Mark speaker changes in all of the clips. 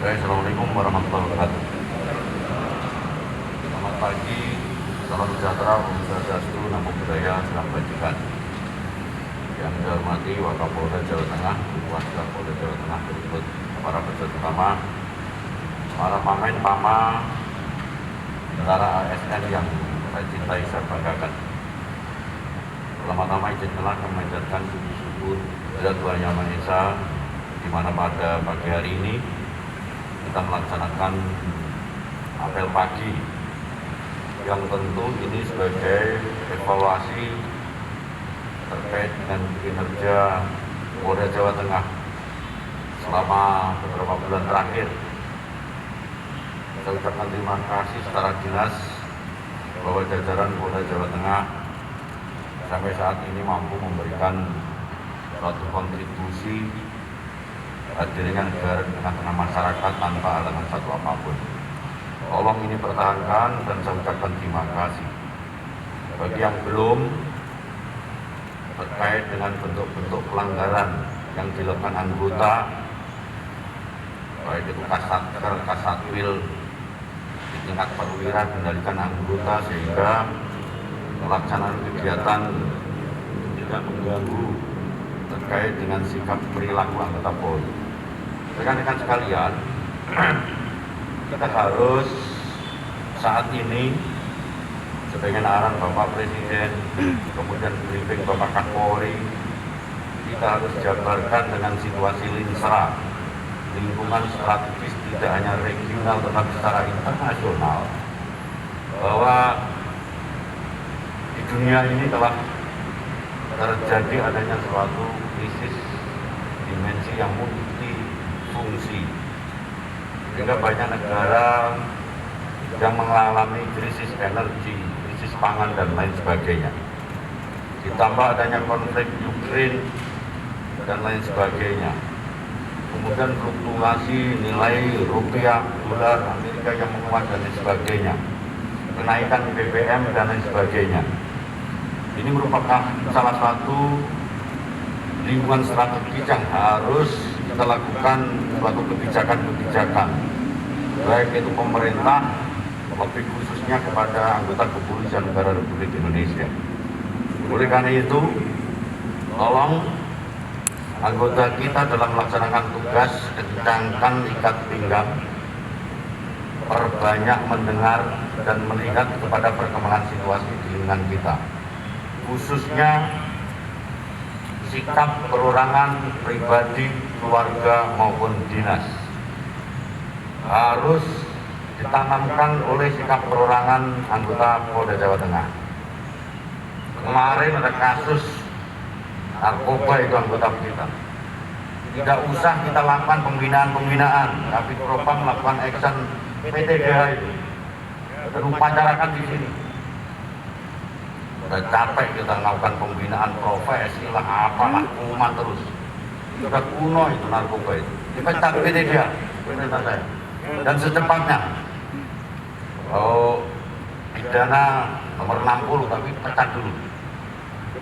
Speaker 1: Assalamualaikum warahmatullahi wabarakatuh. Selamat pagi, salam sejahtera, Om Swastiastu, Namo Buddhaya, salam kebajikan. Yang saya hormati Wakapolda Jawa Tengah, Wakapolda Polda Jawa Tengah, berikut para pejabat utama, para pamen pama, tentara ASN yang saya cintai, saya banggakan. Pertama-tama izinkanlah kami mengucapkan puji syukur kepada Tuhan Yang Maha Esa, di mana pada pagi hari ini kita melaksanakan apel pagi yang tentu ini sebagai evaluasi terkait dengan kinerja Polda Jawa Tengah selama beberapa bulan terakhir. Saya ucapkan terima kasih secara jelas bahwa jajaran Polda Jawa Tengah sampai saat ini mampu memberikan suatu kontribusi hadirnya negara di tengah-tengah masyarakat tanpa halangan satu apapun. Tolong ini pertahankan dan saya ucapkan terima kasih. Bagi yang belum, terkait dengan bentuk-bentuk pelanggaran yang dilakukan anggota, baik itu Kasatker, Kasatwil, di tingkat perwira kendalikan anggota sehingga pelaksanaan kegiatan tidak mengganggu terkait dengan sikap perilaku anggota Polri. Rekan-rekan sekalian, kita harus saat ini sebagai arahan Bapak Presiden, kemudian briefing Bapak Kapolri, kita harus jabarkan dengan situasi linsra, lingkungan strategis tidak hanya regional tetapi secara internasional, bahwa di dunia ini telah terjadi adanya suatu krisis dimensi yang multifungsi, sehingga banyak negara yang mengalami krisis energi, krisis pangan dan lain sebagainya. Ditambah adanya konflik Ukraina dan lain sebagainya. Kemudian fluktuasi nilai rupiah, dolar Amerika yang menguat dan lain sebagainya. Kenaikan BBM dan lain sebagainya. Ini merupakan salah satu lingkungan strategis yang harus kita lakukan suatu kebijakan-kebijakan, baik itu pemerintah, lebih khususnya kepada anggota kepolisian negara Republik Indonesia. Oleh karena itu, tolong anggota kita dalam melaksanakan tugas kencangkan ikat pinggang, perbanyak mendengar dan melihat kepada perkembangan situasi di lingkungan kita, khususnya sikap perorangan pribadi, keluarga maupun dinas. Harus ditanamkan oleh sikap perorangan anggota Polda Jawa Tengah. Kemarin ada kasus narkoba itu anggota kita. Tidak usah kita lakukan pembinaan, tapi Propam melakukan action PTDH itu dan upacara di sini. Udah capek kita melakukan pembinaan profesi lah, apalah, pengumuman terus. Sudah kuno itu narkoba itu. Dipecat PTDH, perintah saya. Dan secepatnya. Oh, pidana nomor 60 tapi pecat dulu.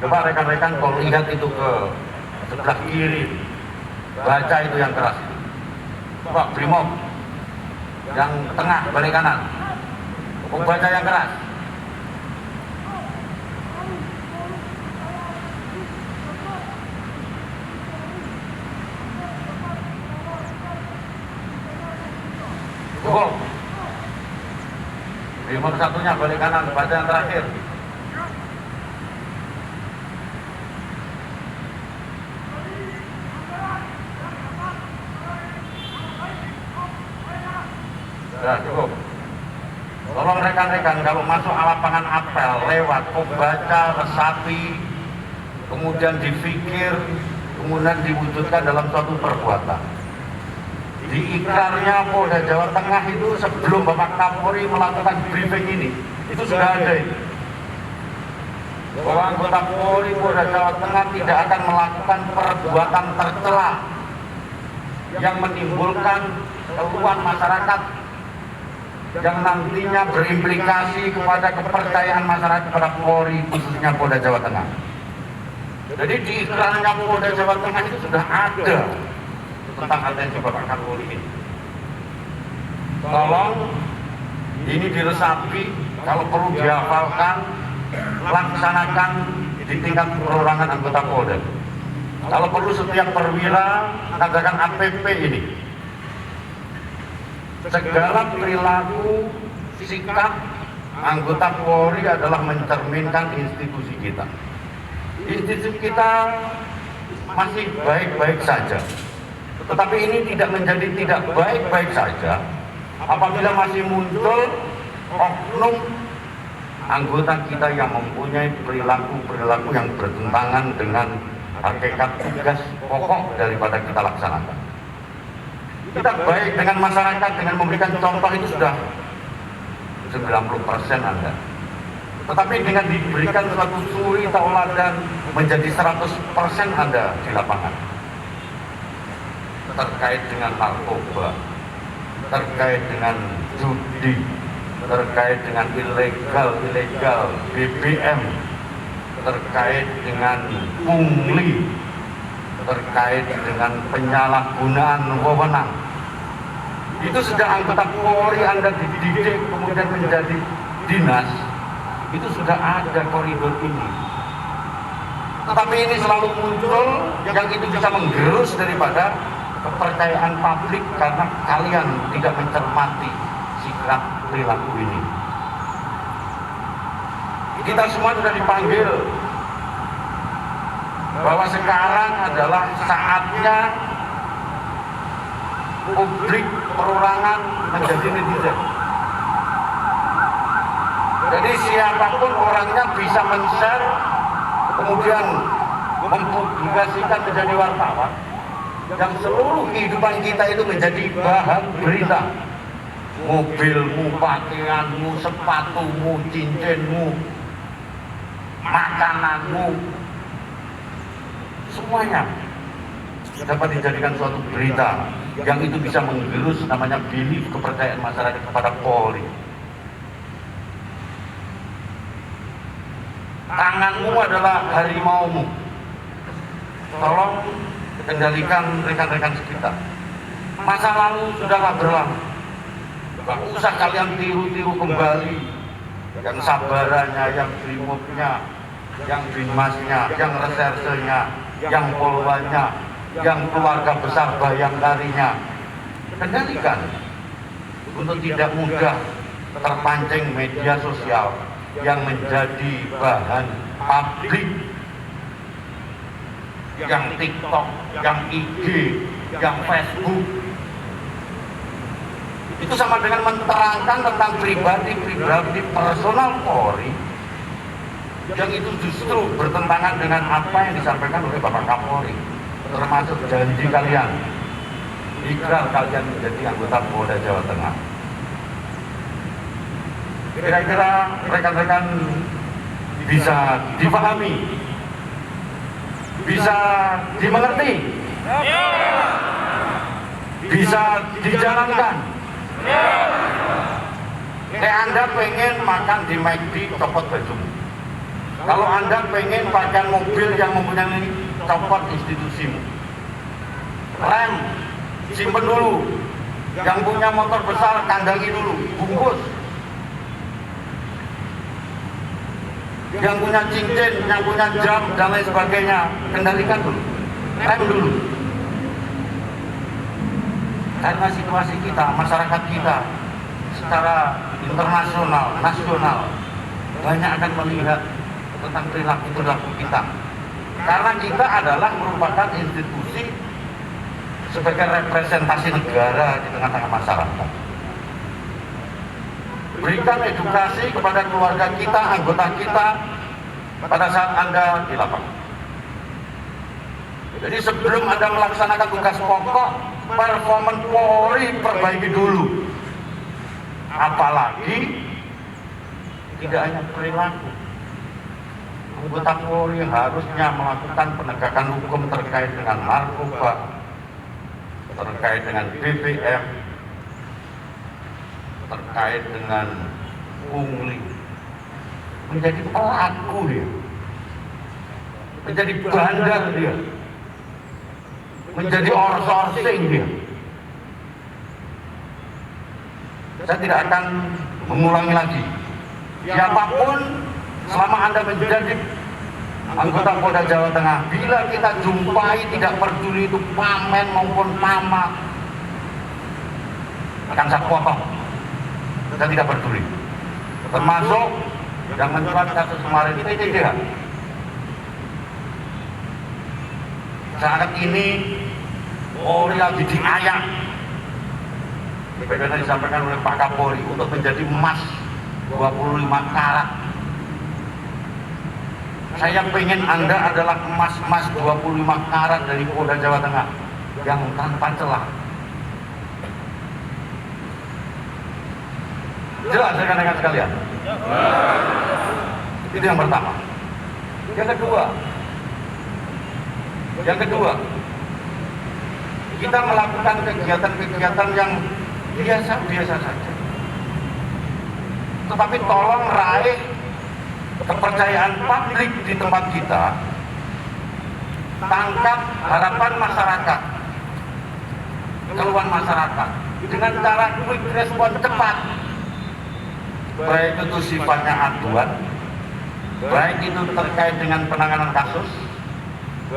Speaker 1: Coba rekan-rekan kalau lihat itu ke sebelah kiri, baca itu yang keras itu. Coba Brimob yang tengah balik kanan, baca yang keras. Cukup. Brimob satunya balik kanan, baca yang terakhir. Ya, cukup. Tolong rekan-rekan kalau masuk lapangan apel lewat, baca, resapi, kemudian dipikir, kemudian diwujudkan dalam suatu perbuatan. Di ikrarnya Polda Jawa Tengah itu sebelum Bapak Kapolri melakukan briefing ini, itu sudah ada itu. Bahwa anggota Polri Polda Jawa Tengah tidak akan melakukan perbuatan tercela yang menimbulkan keluhan masyarakat yang nantinya berimplikasi kepada kepercayaan masyarakat kepada Polri, khususnya Polda Jawa Tengah. Jadi di iklannya Polda Jawa Tengah itu sudah ada tentang atensi Bapak Kapolri ini. tolong ini diresapi, kalau perlu dihafalkan, laksanakan di tingkat perorangan anggota Polda. Kalau perlu setiap perwira adakan APP ini. Segala perilaku, sikap anggota Polri adalah mencerminkan institusi kita. Institusi kita masih baik-baik saja. Tetapi ini tidak menjadi tidak baik-baik saja apabila masih muncul oknum anggota kita yang mempunyai perilaku-perilaku yang bertentangan dengan hakikat tugas pokok daripada kita laksanakan. Kita baik dengan masyarakat dengan memberikan contoh itu sudah 90% Anda. Tetapi dengan diberikan suatu suri tauladan menjadi 100% Anda di lapangan. Terkait dengan narkoba, terkait dengan judi, terkait dengan ilegal BBM, terkait dengan pungli, terkait dengan penyalahgunaan wewenang. Itu sudah anggota Polri Anda dididik kemudian menjadi dinas, itu sudah ada koridor ini. Tetapi ini selalu muncul yang itu bisa menggerus daripada kepercayaan publik karena kalian tidak mencermati sikap perilaku ini. Kita semua sudah dipanggil bahwa sekarang adalah saatnya publik perorangan menjadi netizen. Jadi siapapun orangnya bisa men-share, kemudian mempublikasikan menjadi wartawan, yang seluruh kehidupan kita itu menjadi bahan berita. Mobilmu, pakaianmu, sepatumu, cincinmu, makananmu, semuanya dapat dijadikan suatu berita yang itu bisa menggerus namanya belief, kepercayaan masyarakat kepada Polri. Tanganmu adalah harimaumu. Tolong kendalikan rekan-rekan sekitar. Masa lalu sudahlah berlalu. Gak usah kalian tiru-tiru kembali. Yang sabarannya, yang brimobnya, yang binmasnya, yang resersenya, yang polwanya, yang keluarga besar bayangkarinya. Kendalikan untuk tidak mudah terpancing media sosial yang menjadi bahan publik, yang TikTok, yang IG, yang Facebook. Itu sama dengan menerangkan tentang pribadi personal Polri yang itu justru bertentangan dengan apa yang disampaikan oleh Bapak Kapolri, termasuk janji kalian, ikrar kalian menjadi anggota Polda Jawa Tengah. Kira-kira rekan-rekan bisa dipahami, bisa dimengerti, bisa dijalankan. Anda pengen makan di McD, copot bajumu. Kalau Anda pengen pakai mobil yang mempunyai copot institusimu. Rem, simpen dulu. Yang punya motor besar, kandangi dulu, bungkus. Yang punya cincin, yang punya jam, dan lain sebagainya, kendalikan dulu. Rem dulu. Karena situasi kita, masyarakat kita secara internasional, nasional banyak akan melihat tentang perilaku kita. Karena kita adalah merupakan institusi sebagai representasi negara di tengah-tengah masyarakat. Berikan edukasi kepada keluarga kita, anggota kita pada saat Anda di lapangan. Jadi sebelum Anda melaksanakan tugas pokok, performa Polri perbaiki dulu. Apalagi tidak hanya perilaku. Anggota Polri harusnya melakukan penegakan hukum terkait dengan narkoba, terkait dengan BBM, terkait dengan pungli. Menjadi pelaku dia, menjadi bandar dia, menjadi outsourcing dia. Saya tidak akan mengulangi lagi. Siapapun selama Anda menjadi anggota Polda Jawa Tengah, bila kita jumpai tidak peduli itu pamen maupun nama, akan saya potong. Saya tidak peduli. Termasuk yang mencuat kasus kemarin TTDH. Saat ini Polri lagi diayak, sebagaimana disampaikan oleh Pak Kapolri, untuk menjadi emas 25 karat. Saya ingin Anda adalah emas 25 karat dari Polda Jawa Tengah yang tanpa celah. Jelas rekan-rekan sekalian? Itu yang pertama. Yang kedua, kita melakukan kegiatan-kegiatan yang biasa-biasa saja. Tetapi tolong raih kepercayaan publik di tempat kita, tangkap harapan masyarakat, keluhan masyarakat dengan cara quick respon cepat, baik itu sifatnya aduan, baik itu terkait dengan penanganan kasus,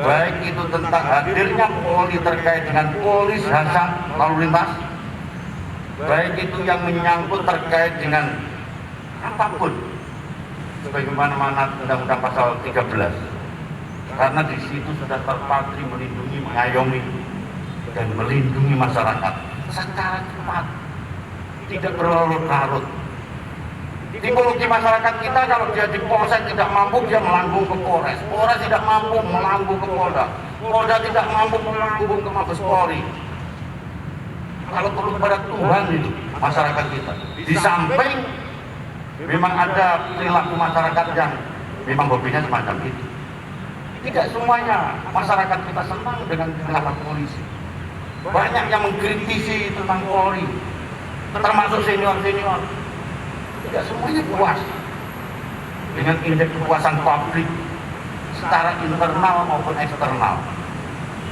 Speaker 1: baik itu tentang hadirnya Polri terkait dengan polis hasar lalu lintas, baik itu yang menyangkut terkait dengan apapun, sebagaimana Undang-Undang Pasal 13, karena di situ sudah terpatri melindungi, mengayomi, dan melindungi masyarakat secara cepat, tidak berlarut-larut. Tipologi masyarakat kita, kalau dia di Polsek tidak mampu, dia melambung ke Polres, Polres tidak mampu, melambung ke Polda, Polda tidak mampu, melambung ke Mabes Polri. Kalau perlu pada Tuhan itu masyarakat kita. Di samping memang ada perilaku masyarakat yang memang hobinya semacam itu. Tidak semuanya masyarakat kita senang dengan perilaku polisi. Banyak yang mengkritisi tentang Polri, termasuk senior-senior. Tidak semuanya puas dengan indeks kepuasan publik secara internal maupun eksternal.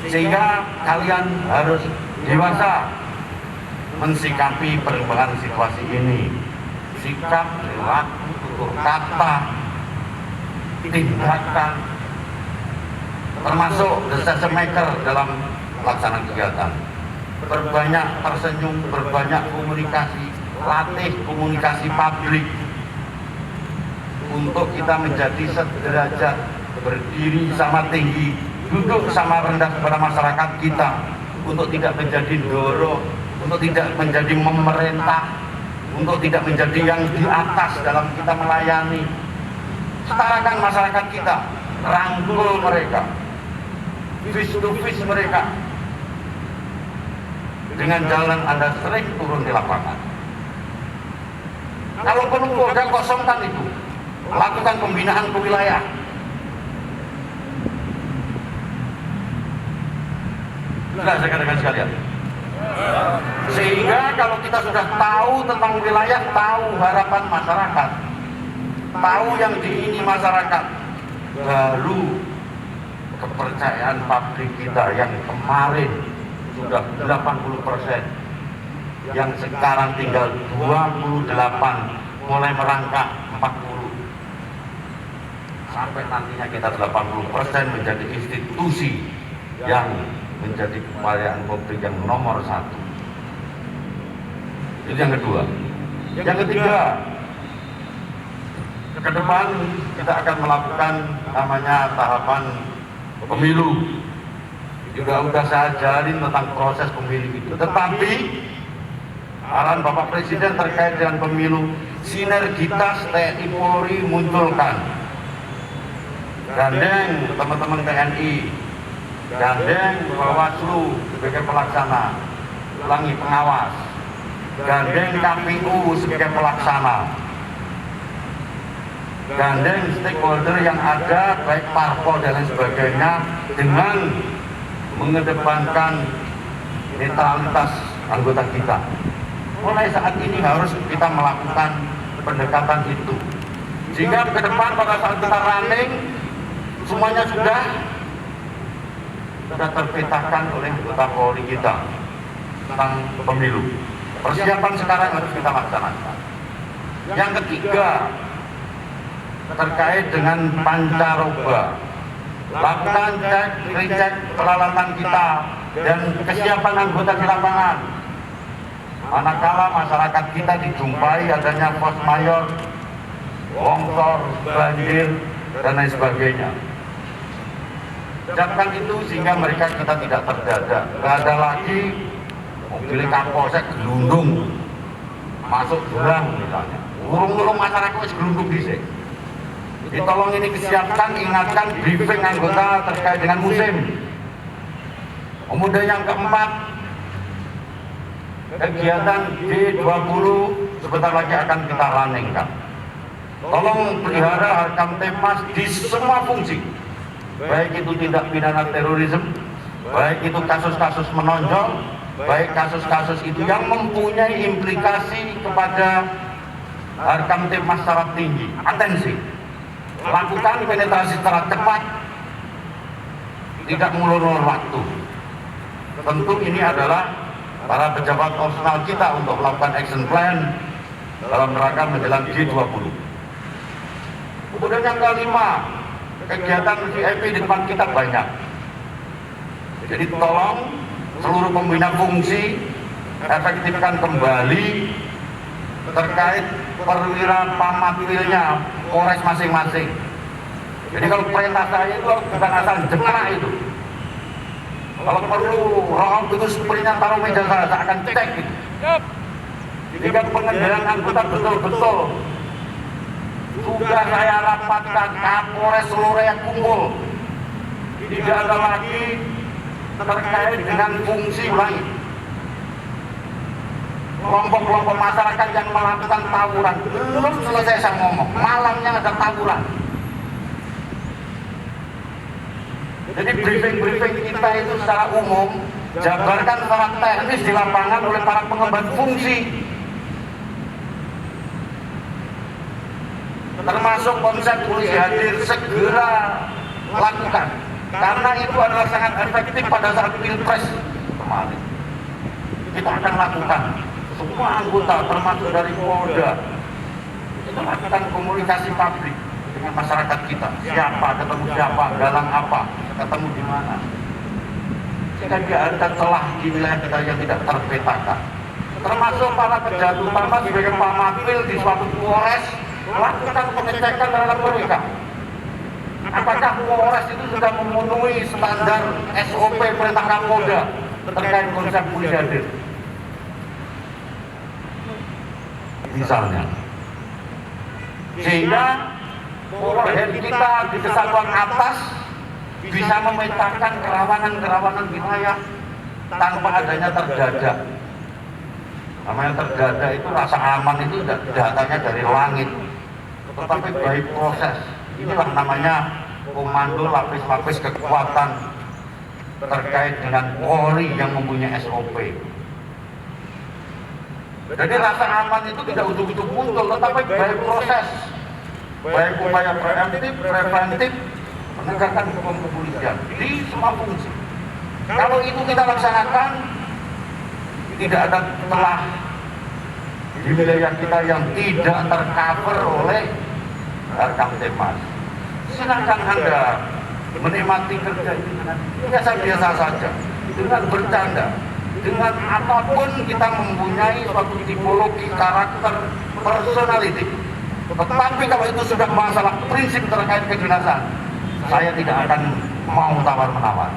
Speaker 1: Sehingga kalian harus dewasa mensikapi perkembangan situasi ini. Sikap, perilaku, tutur kata, tindakan, termasuk decision maker dalam pelaksanaan kegiatan. Berbanyak tersenyum, berbanyak komunikasi, latih komunikasi publik untuk kita menjadi sederajat, berdiri sama tinggi, duduk sama rendah kepada masyarakat kita, untuk tidak menjadi dorong, untuk tidak menjadi memerintah, untuk tidak menjadi yang di atas dalam kita melayani. Setarakan masyarakat kita, rangkul mereka, face to face mereka, dengan jalan Anda sering turun di lapangan. Kalau perlu Polda kosongkan itu, lakukan pembinaan ke wilayah. Sudah rekan-rekan sekalian. Sehingga kalau kita sudah tahu tentang wilayah, tahu harapan masyarakat, tahu yang diingini masyarakat, baru kepercayaan publik kita yang kemarin sudah 80%, yang sekarang tinggal 28, mulai merangkak 40, sampai nantinya kita 80% menjadi institusi yang menjadi kepercayaan publik yang nomor 1. Itu yang kedua. Yang ketiga, ke depan kita akan melakukan namanya tahapan pemilu. Juga sudah saya ajarin tentang proses pemilu itu. Tetapi arahan Bapak Presiden terkait dengan pemilu, sinergitas TNI Polri munculkan. Gandeng teman-teman TNI, gandeng Bawaslu sebagai pelaksana, ulangi pengawas, gandeng KPU sebagai pelaksana, gandeng stakeholder yang ada baik parpol dan lain sebagainya, dengan mengedepankan netralitas anggota kita. Mulai saat ini harus kita melakukan pendekatan itu, sehingga ke depan pada saat kita running semuanya sudah terpetakan oleh anggota Polri kita tentang pemilu. Persiapan sekarang harus kita laksanakan. Yang ketiga, terkait dengan pancaroba. Lakukan cek, recek peralatan kita dan kesiapan anggota di lapangan. Manakala masyarakat kita dijumpai adanya force majeure, longsor, banjir, dan lain sebagainya. Siapkan itu sehingga mereka kita tidak terdadak. Tidak ada lagi mobil Kapolsek gelundung masuk jurang misalnya. Urung-urung masyarakat gelundung di sini. Tolong ini disiapkan, ingatkan briefing anggota terkait dengan musim. Kemudian yang keempat, kegiatan G20 sebentar lagi akan kita runningkan. Tolong pelihara Harkamtipmas di semua fungsi, baik itu tindak pidana terorisme, baik itu kasus-kasus menonjol, baik kasus-kasus itu yang mempunyai implikasi kepada Harkamtipmas secara tinggi. Atensi, lakukan penetrasi secara cepat, tidak mengulur-ulur waktu. Tentu ini adalah para pejabat operasional kita untuk melakukan action plan dalam rangka menjelang G20. Kemudian yang kelima, kegiatan VIP di depan kita banyak. Jadi tolong seluruh pembina fungsi efektifkan kembali terkait perwira pamapilnya Polres masing-masing. Jadi kalau perintah saya itu bukan asal jengkrak itu. Kalau perlu roh itu sepertinya taruh meja saya akan cek itu. Jika pengendalian anggota betul-betul sudah saya rapatkan, Kapolres seluruh yang kumpul, tidak ada lagi terkait dengan fungsi lain. Kelompok-kelompok masyarakat yang melakukan tawuran, belum selesai saya ngomong, malamnya ada tawuran. Jadi briefing-briefing kita itu secara umum jabarkan secara teknis di lapangan oleh para pengemban fungsi, termasuk konsep polisi hadir segera lakukan, karena itu adalah sangat efektif pada saat pilpres kemarin. Kita akan lakukan semua anggota termasuk dari Polda, kita lakukan komunikasi publik dengan masyarakat kita, siapa ketemu siapa, galang apa, ketemu di mana, sehingga tidak ada celah di wilayah kita yang tidak terpetakan. Termasuk para pejabat utama sebagai pamapil di suatu Polres, lakukan pengecekan terhadap mereka. Apakah Polres itu sudah memenuhi standar SOP perintah Kapolda terkait konsep polisi hadir? Misalnya, sehingga Polres kita di kesatuan atas bisa memetakan kerawanan-kerawanan wilayah tanpa adanya terdadak. Namanya terdadak itu rasa aman itu datanya dari langit, tetapi baik proses. Inilah namanya komando lapis-lapis kekuatan terkait dengan Polri yang mempunyai SOP. Jadi rasa aman itu tidak ujuk-ujuk muncul, tetapi baik proses, baik upaya preemptif, preventif, menegakkan hukum kepolisian di semua fungsi. Kalau itu kita laksanakan, tidak ada celah di wilayah kita yang tidak tercover oleh Harkamtipmas. Silakan Anda menikmati kerja ini dengan biasa-biasa saja, dengan bercanda, dengan apapun kita mempunyai suatu tipologi karakter personality. Tetapi kalau itu sudah masalah prinsip terkait kedinasan, saya tidak akan mau tawar-menawar.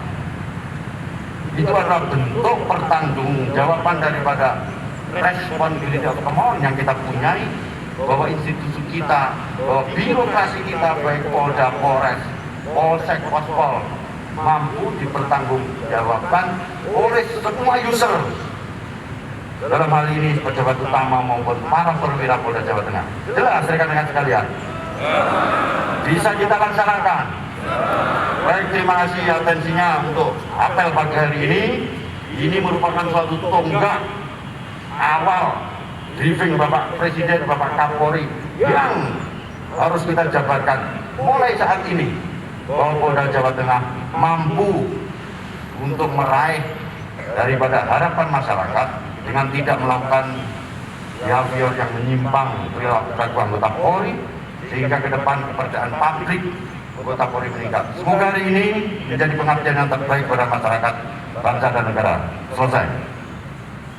Speaker 1: Itu adalah bentuk pertanggungjawaban daripada responsibility of command yang kita punyai, bahwa institusi kita, bahwa birokrasi kita baik Polda, Polres, Polsek, Pospol mampu dipertanggungjawabkan oleh semua user, dalam hal ini pejabat utama maupun para perwira Polda Jawa Tengah. Jelas rekan-rekan sekalian, bisa kita laksanakan. Baik, terima kasih atensinya untuk apel pagi hari ini. Ini merupakan suatu tonggak awal briefing Bapak Presiden, Bapak Kapolri yang harus kita jabarkan mulai saat ini, bahwa Polda Jawa Tengah mampu untuk meraih daripada harapan masyarakat dengan tidak melakukan behavior yang menyimpang perilaku anggota Polri, sehingga ke depan kepercayaan publik anggota Polri meningkat. Semoga hari ini menjadi pengabdian yang terbaik pada masyarakat, bangsa dan negara. Selesai.